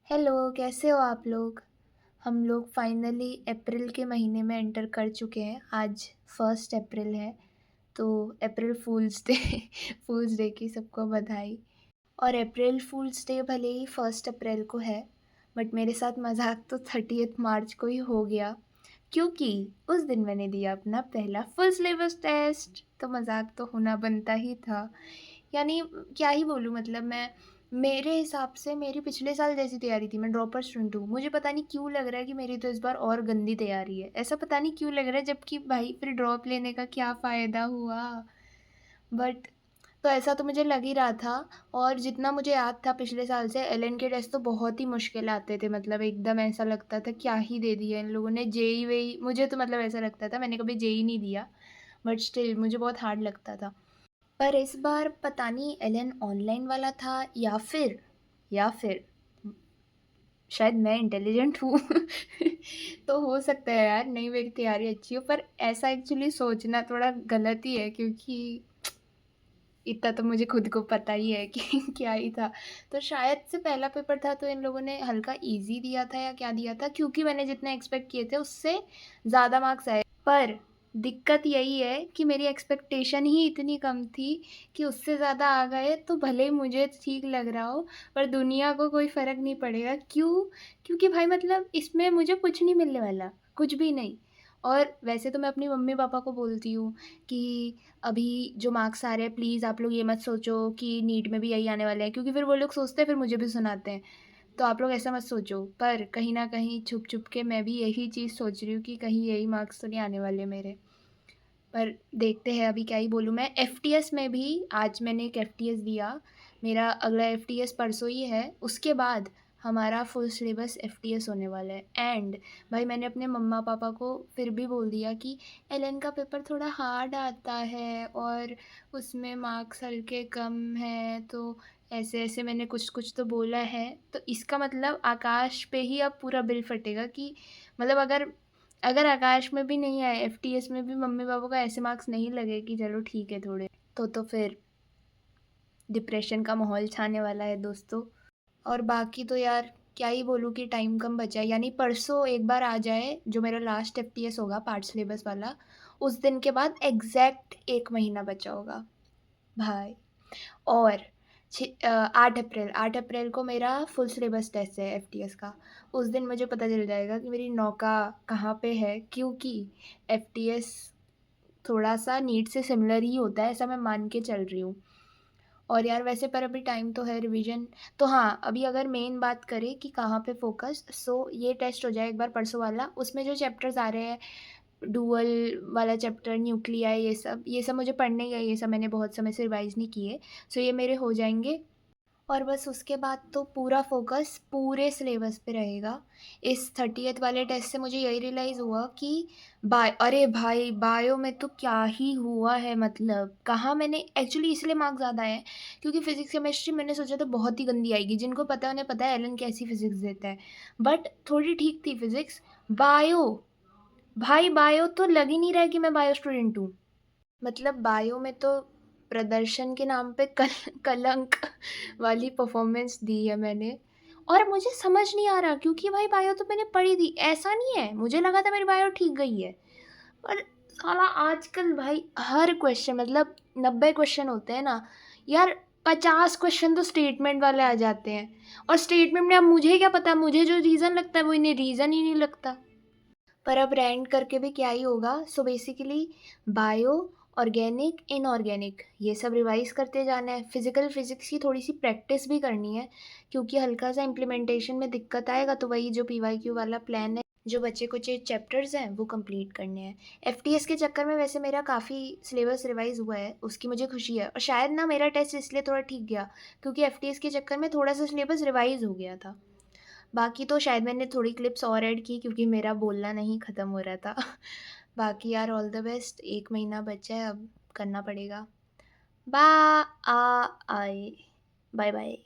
Hello, कैसे हो आप लोग? हम लोग फाइनली अप्रैल के महीने में एंटर कर चुके हैं। आज 1 अप्रैल है, तो अप्रैल फूल्स डे फूल्स डे की सबको बधाई। और अप्रैल फूल्स डे भले ही 1 अप्रैल को है, बट मेरे साथ मज़ाक तो 30th मार्च को ही हो गया, क्योंकि उस दिन मैंने दिया अपना पहला फुल सिलेबस टेस्ट, तो मज़ाक तो होना बनता ही था। यानी क्या ही बोलूँ, मतलब मैं मेरे हिसाब से मेरी पिछले साल जैसी तैयारी थी, मैं ड्रॉपर स्टूडेंट हूँ। मुझे पता नहीं क्यों लग रहा है कि मेरी तो इस बार और गंदी तैयारी है। ऐसा पता नहीं क्यों लग रहा है, जबकि भाई फिर ड्रॉप लेने का क्या फ़ायदा हुआ? बट तो ऐसा तो मुझे लग ही रहा था। और जितना मुझे याद था पिछले साल से, एलएन के टेस्ट तो बहुत ही मुश्किल आते थे, मतलब एकदम ऐसा लगता था क्या ही दे दिया इन लोगों ने। जेईई वेई मुझे तो मतलब ऐसा लगता था, मैंने कभी जेईई नहीं दिया, बट स्टिल मुझे बहुत हार्ड लगता था। पर इस बार पता नहीं एलएन ऑनलाइन वाला था या फिर शायद मैं इंटेलिजेंट हूँ तो हो सकता है यार, नहीं मेरी तैयारी अच्छी हो, पर ऐसा एक्चुअली सोचना थोड़ा गलत ही है, क्योंकि इतना तो मुझे खुद को पता ही है कि क्या ही था। तो शायद से पहला पेपर था, तो इन लोगों ने हल्का ईज़ी दिया था या क्या दिया था, क्योंकि मैंने जितने एक्सपेक्ट किए थे उससे ज़्यादा मार्क्स आए। पर दिक्कत यही है कि मेरी एक्सपेक्टेशन ही इतनी कम थी कि उससे ज़्यादा आ गए तो भले ही मुझे ठीक लग रहा हो, पर दुनिया को कोई फ़र्क नहीं पड़ेगा। क्यों? क्योंकि भाई मतलब इसमें मुझे कुछ नहीं मिलने वाला, कुछ भी नहीं। और वैसे तो मैं अपनी मम्मी-पापा को बोलती हूँ कि अभी जो मार्क्स आ रहे हैं, प्लीज़ आप लोग ये मत सोचो कि नीट में भी यही आने वाला है, क्योंकि फिर वो लोग सोचते हैं, फिर मुझे भी सुनाते हैं। तो आप लोग ऐसा मत सोचो, पर कहीं न कहीं छुप-छुप के मैं भी यही चीज़ सोच रही हूँ कि कहीं यही मार्क्स तो नहीं आने वाले मेरे। पर देखते हैं, अभी क्या ही बोलूँ मैं। एफटीएस में भी आज मैंने एक एफटीएस दिया, मेरा अगला एफटीएस परसों ही है, उसके बाद हमारा फुल सिलेबस एफटीएस होने वाला है। एंड भाई मैंने अपने मम्मा-पापा को फिर भी बोल दिया कि एलएन का पेपर थोड़ा हार्ड आता है और उसमें मार्क्स हल्के कम हैं, तो ऐसे-ऐसे मैंने कुछ-कुछ तो बोला है। तो इसका मतलब आकाश पे ही अब पूरा बिल फटेगा कि मतलब अगर अगर आकाश में भी नहीं आए, एफटीएस में भी मम्मी-पापा को ऐसे मार्क्स नहीं लगे कि चलो ठीक है थोड़े, तो फिर डिप्रेशन का माहौल छाने वाला है दोस्तों। और बाकी तो यार क्या ही बोलूँ कि टाइम कम बचा है, यानी परसों एक बार आ जाए जो मेरा लास्ट एफटीएस होगा पार्ट सिलेबस वाला, उस दिन के बाद एग्ज़ैक्ट 1 महीना बचा होगा भाई। और 8 अप्रैल को मेरा फुल सिलेबस टेस्ट है एफटीएस का। उस दिन मुझे पता चल जाएगा कि मेरी नौका कहाँ पे है, क्योंकि एफटीएस थोड़ा-सा नीट से सिमिलर ही होता है, ऐसा मैं मान के चल रही हूँ। और यार वैसे पर अभी टाइम तो है रिवीजन। तो हाँ, अभी अगर मेन बात करें कि कहाँ पे फ़ोकस, सो ये टेस्ट हो जाए एक बार परसों वाला, उसमें जो चैप्टर्स आ रहे हैं, डुअल वाला चैप्टर, न्यूक्लियाई, ये सब मुझे पढ़ने ही है, ये सब मैंने बहुत समय से रिवाइज़ नहीं किए। सो ये मेरे हो जाएँगे। और बस उसके बाद तो पूरा फ़ोकस पूरे सिलेबस पे रहेगा। इस 30th वाले टेस्ट से मुझे यही रियलाइज़ हुआ कि अरे भाई! बायो में तो क्या ही हुआ है, मतलब कहाँ मैंने एक्चुअली इसलिए मार्क्स ज़्यादा आए हैं, क्योंकि फ़िज़िक्स, केमिस्ट्री मैंने सोचा था बहुत ही गंदी आएगी। जिनको पता है उन्हें पता है एलन कैसी फ़िज़िक्स देता है। बट थोड़ी ठीक थी फ़िज़िक्स। बायो, भाई बायो तो लग ही नहीं रहा है कि मैं बायो स्टूडेंट हूँ। मतलब बायो में तो प्रदर्शन के नाम पे कलंक वाली परफ़ॉर्मेंस दी है मैंने। और मुझे समझ नहीं आ रहा, क्योंकि भाई बायो तो मैंने पढ़ी थी, ऐसा नहीं है, मुझे लगा था मेरी बायो ठीक गई है। पर साला आजकल भाई हर क्वेश्चन, मतलब 90 क्वेश्चन होते हैं ना, यार 50 क्वेश्चन तो स्टेटमेंट वाले आ जाते हैं। और स्टेटमेंट में अब मुझे क्या पता, मुझे जो रीज़न लगता है वो इन्हें रीज़न ही नहीं लगता। पर अब रैंक करके भी क्या ही होगा। So basically bio, organic, inorganic ये सब रिवाइज़ करते जाना है। फिज़िकल फिज़िक्स की थोड़ी-सी प्रैक्टिस भी करनी है, क्योंकि हल्का-सा इम्प्लीमेंटेशन में दिक्कत आएगा, तो वही जो पीवाईक्यू वाला प्लान है, जो बचे-कुचे चैप्टर्स हैं वो कंप्लीट करने हैं। एफटीएस के चक्कर में वैसे मेरा काफ़ी सिलेबस रिवाइज़ हुआ है, उसकी मुझे खुशी है। और शायद ना मेरा टेस्ट इसलिए थोड़ा ठीक गया, क्योंकि एफटीएस के चक्कर में थोड़ा-सा सिलेबस रिवाइज़ हो गया था। बाकी तो शायद मैंने थोड़ी क्लिप्स और ऐड की, क्योंकि मेरा बोलना नहीं ख़त्म हो रहा था। बाकी यार ऑल द बेस्ट, 1 महीना बचा है, अब करना पड़ेगा। बा आ आए। Bye bye.